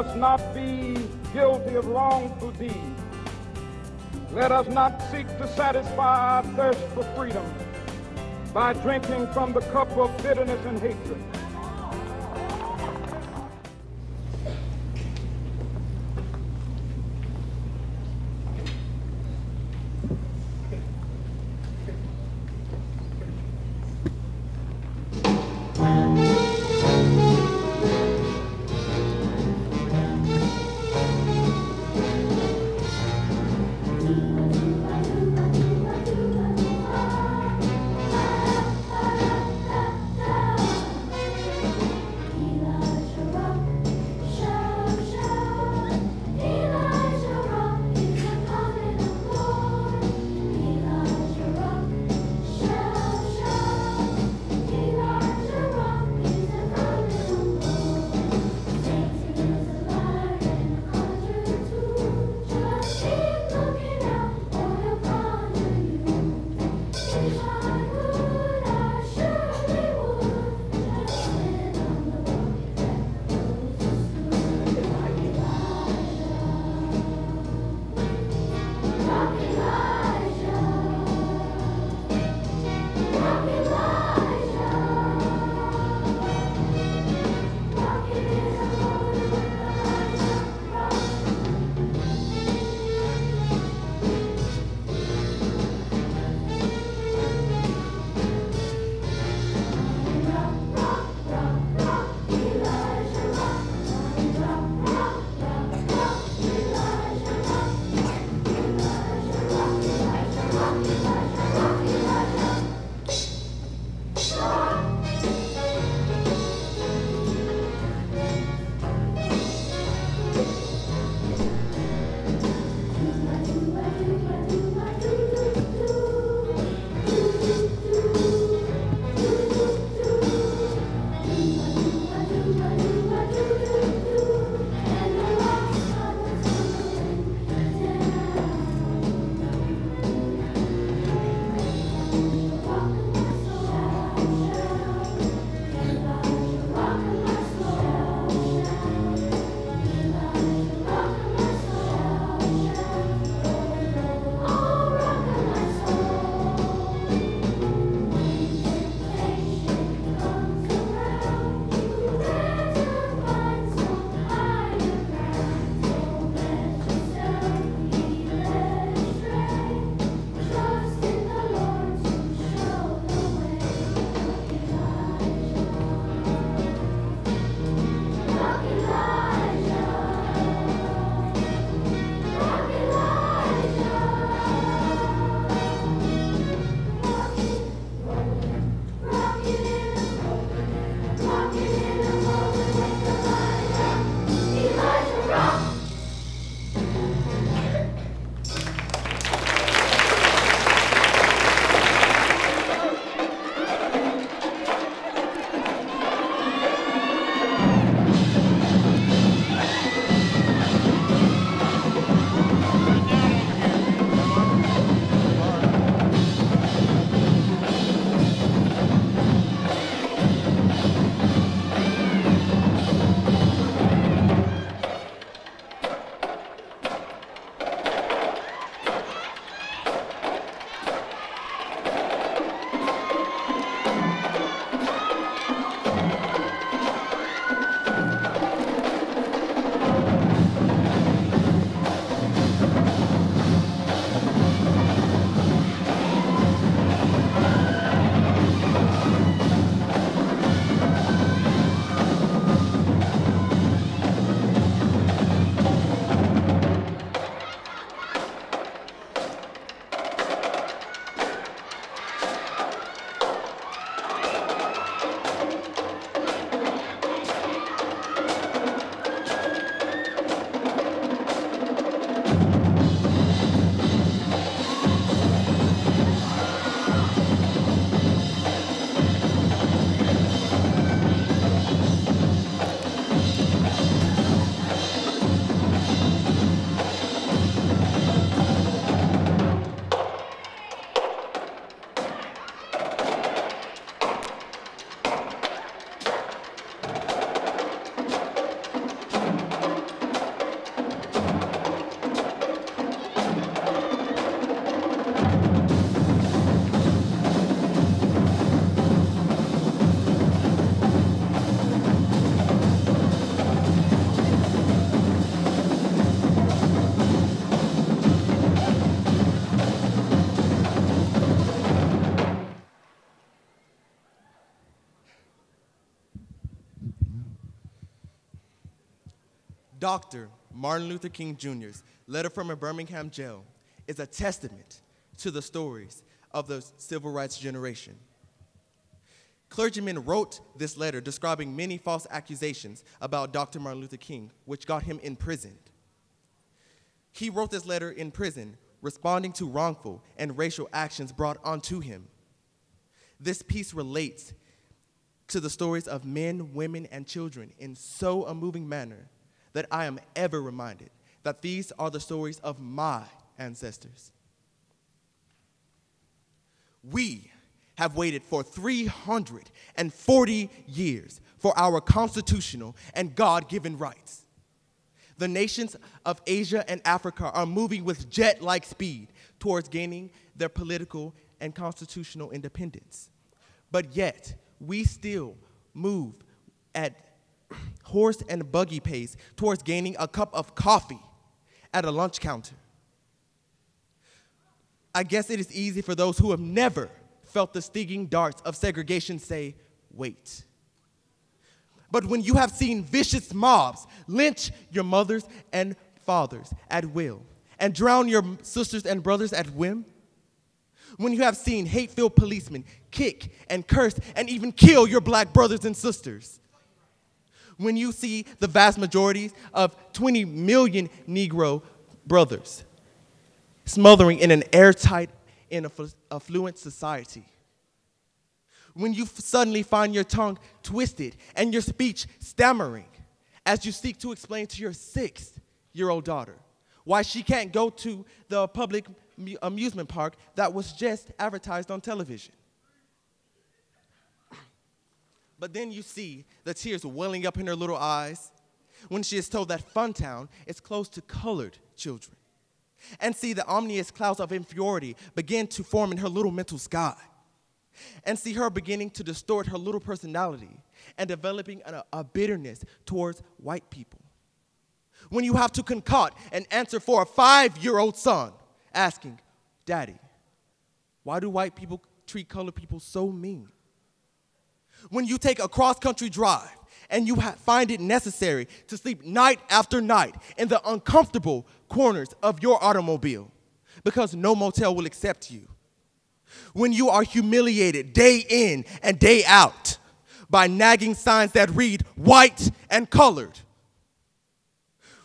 must not be guilty of wrongful deeds. Let us not seek to satisfy our thirst for freedom by drinking from the cup of bitterness and hatred. Dr. Martin Luther King Jr.'s letter from a Birmingham jail is a testament to the stories of the civil rights generation. Clergyman wrote this letter describing many false accusations about Dr. Martin Luther King, which got him imprisoned. He wrote this letter in prison, responding to wrongful and racial actions brought onto him. This piece relates to the stories of men, women, and children in so a moving manner that I am ever reminded that these are the stories of my ancestors. We have waited for 340 years for our constitutional and God-given rights. The nations of Asia and Africa are moving with jet-like speed towards gaining their political and constitutional independence. But yet, we still move at horse and buggy pace towards gaining a cup of coffee at a lunch counter. I guess it is easy for those who have never felt the stinging darts of segregation say, wait. But when you have seen vicious mobs lynch your mothers and fathers at will and drown your sisters and brothers at whim, when you have seen hate-filled policemen kick and curse and even kill your black brothers and sisters, when you see the vast majority of 20 million Negro brothers smothering in an airtight and affluent society, when you suddenly find your tongue twisted and your speech stammering as you seek to explain to your 6-year-old daughter why she can't go to the public amusement park that was just advertised on television. But then you see the tears welling up in her little eyes when she is told that Funtown is closed to colored children, and see the ominous clouds of inferiority begin to form in her little mental sky, and see her beginning to distort her little personality and developing a bitterness towards white people. When you have to concoct an answer for a 5-year-old son asking, Daddy, why do white people treat colored people so mean? When you take a cross-country drive and you find it necessary to sleep night after night in the uncomfortable corners of your automobile because no motel will accept you. When you are humiliated day in and day out by nagging signs that read white and colored.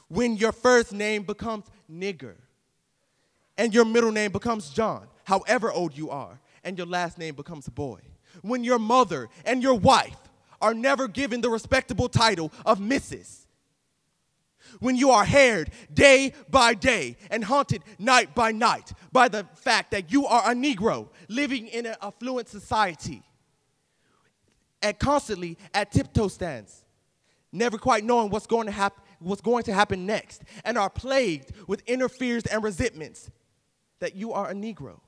When your first name becomes nigger and your middle name becomes John, however old you are, and your last name becomes boy. When your mother and your wife are never given the respectable title of Mrs. When you are harried day by day and haunted night by night by the fact that you are a Negro living in an affluent society and constantly at tiptoe stands, never quite knowing what's going to happen next, and are plagued with inner fears and resentments that you are a Negro.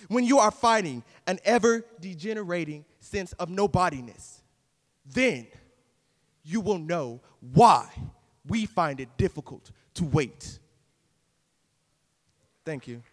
When you are fighting an ever-degenerating sense of nobodiness, then you will know why we find it difficult to wait. Thank you.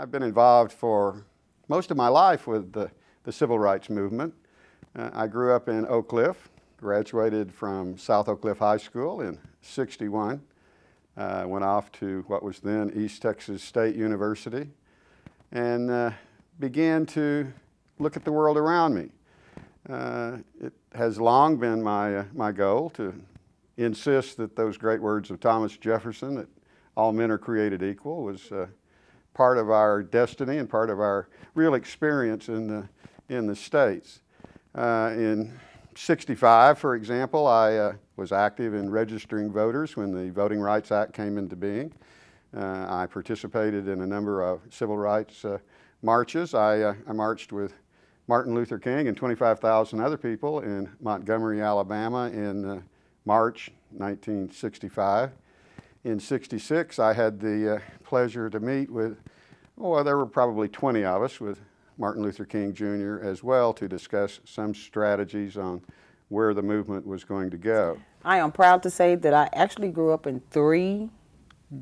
I've been involved for most of my life with the civil rights movement. I grew up in Oak Cliff, graduated from South Oak Cliff High School in '61. Went off to what was then East Texas State University and began to look at the world around me. It has long been my goal to insist that those great words of Thomas Jefferson, that all men are created equal, was part of our destiny and part of our real experience in the States. In '65, for example, I was active in registering voters when the Voting Rights Act came into being. I participated in a number of civil rights marches. I marched with Martin Luther King and 25,000 other people in Montgomery, Alabama in March 1965. In '66, I had the pleasure to meet with, well, there were probably 20 of us with Martin Luther King Jr. as well to discuss some strategies on where the movement was going to go. I am proud to say that I actually grew up in 3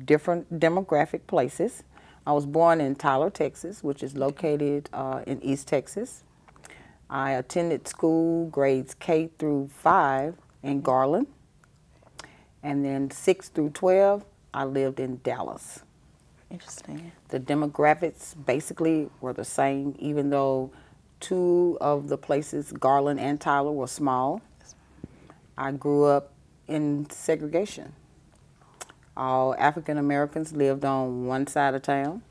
different demographic places. I was born in Tyler, Texas, which is located in East Texas. I attended school grades K through 5 in Garland, and then 6 through 12, I lived in Dallas. Interesting. The demographics basically were the same, even though 2 of the places, Garland and Tyler, were small. I grew up in segregation. All African Americans lived on one side of town,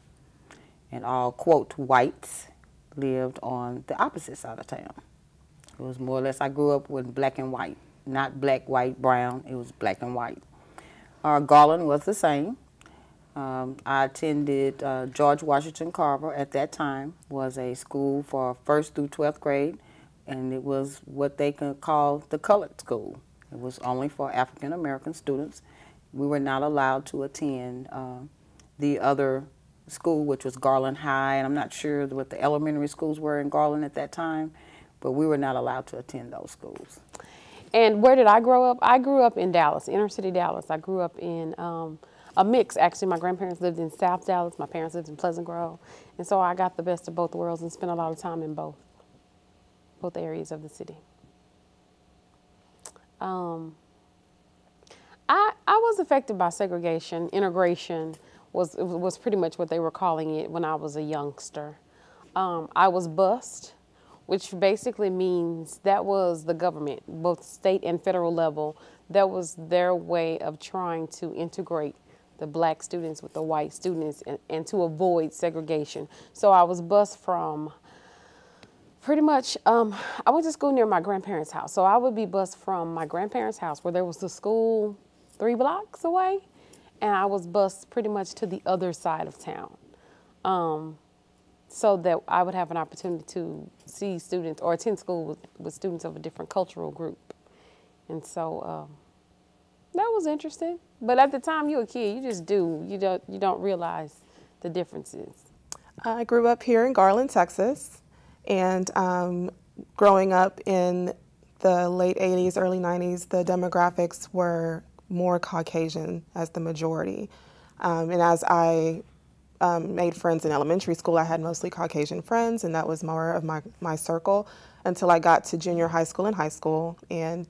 and all, quote, whites lived on the opposite side of town. It was more or less, I grew up with black and white, not black, white, brown, it was black and white. Garland was the same. I attended George Washington Carver at that time, was a school for 1st through 12th grade, and it was what they could call the colored school. It was only for African American students. We were not allowed to attend the other school, which was Garland High, and I'm not sure what the elementary schools were in Garland at that time, but we were not allowed to attend those schools. And where did I grow up? I grew up in Dallas, inner city Dallas. I grew up in a mix, actually. My grandparents lived in South Dallas, my parents lived in Pleasant Grove, and so I got the best of both worlds and spent a lot of time in both areas of the city. I was affected by segregation. Integration was pretty much what they were calling it when I was a youngster. I was bused, which basically means that was the government, both state and federal level, that was their way of trying to integrate the black students with the white students and to avoid segregation. So I was bused from pretty much, I went to school near my grandparents' house. So I would be bused from my grandparents' house where there was the school 3 blocks away, and I was bused pretty much to the other side of town. So that I would have an opportunity to see students or attend school with students of a different cultural group. And so that was interesting. But at the time you're a kid, you just do. You don't realize the differences. I grew up here in Garland, Texas, and growing up in the late 80s, early 90s, the demographics were more Caucasian as the majority. And as I made friends in elementary school, I had mostly Caucasian friends, and that was more of my circle until I got to junior high school and high school, and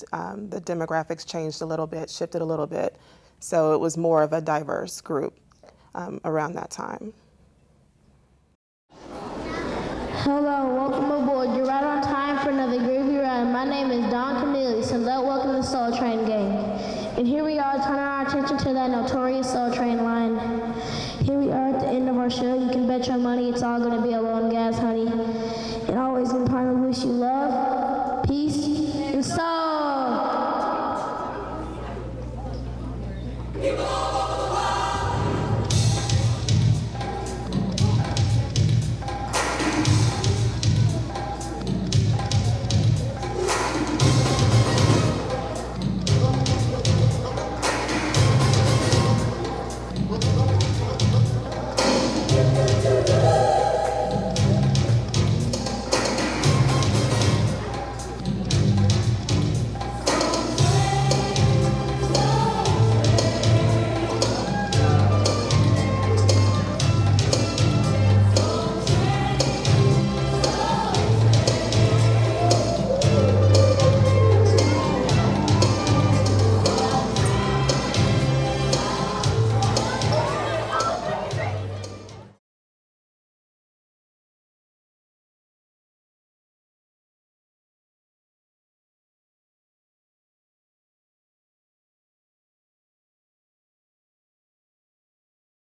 the demographics changed a little bit, shifted a little bit. So it was more of a diverse group around that time. Hello, welcome aboard. You're right on time for another gravy ride. My name is Don Cornelius, and welcome to the Soul Train Gang. And here we are turning our attention to that notorious Soul Train line. Here we are at the end of our show. You can bet your money it's all going to be a low on gas, honey. And always in time to wish you love,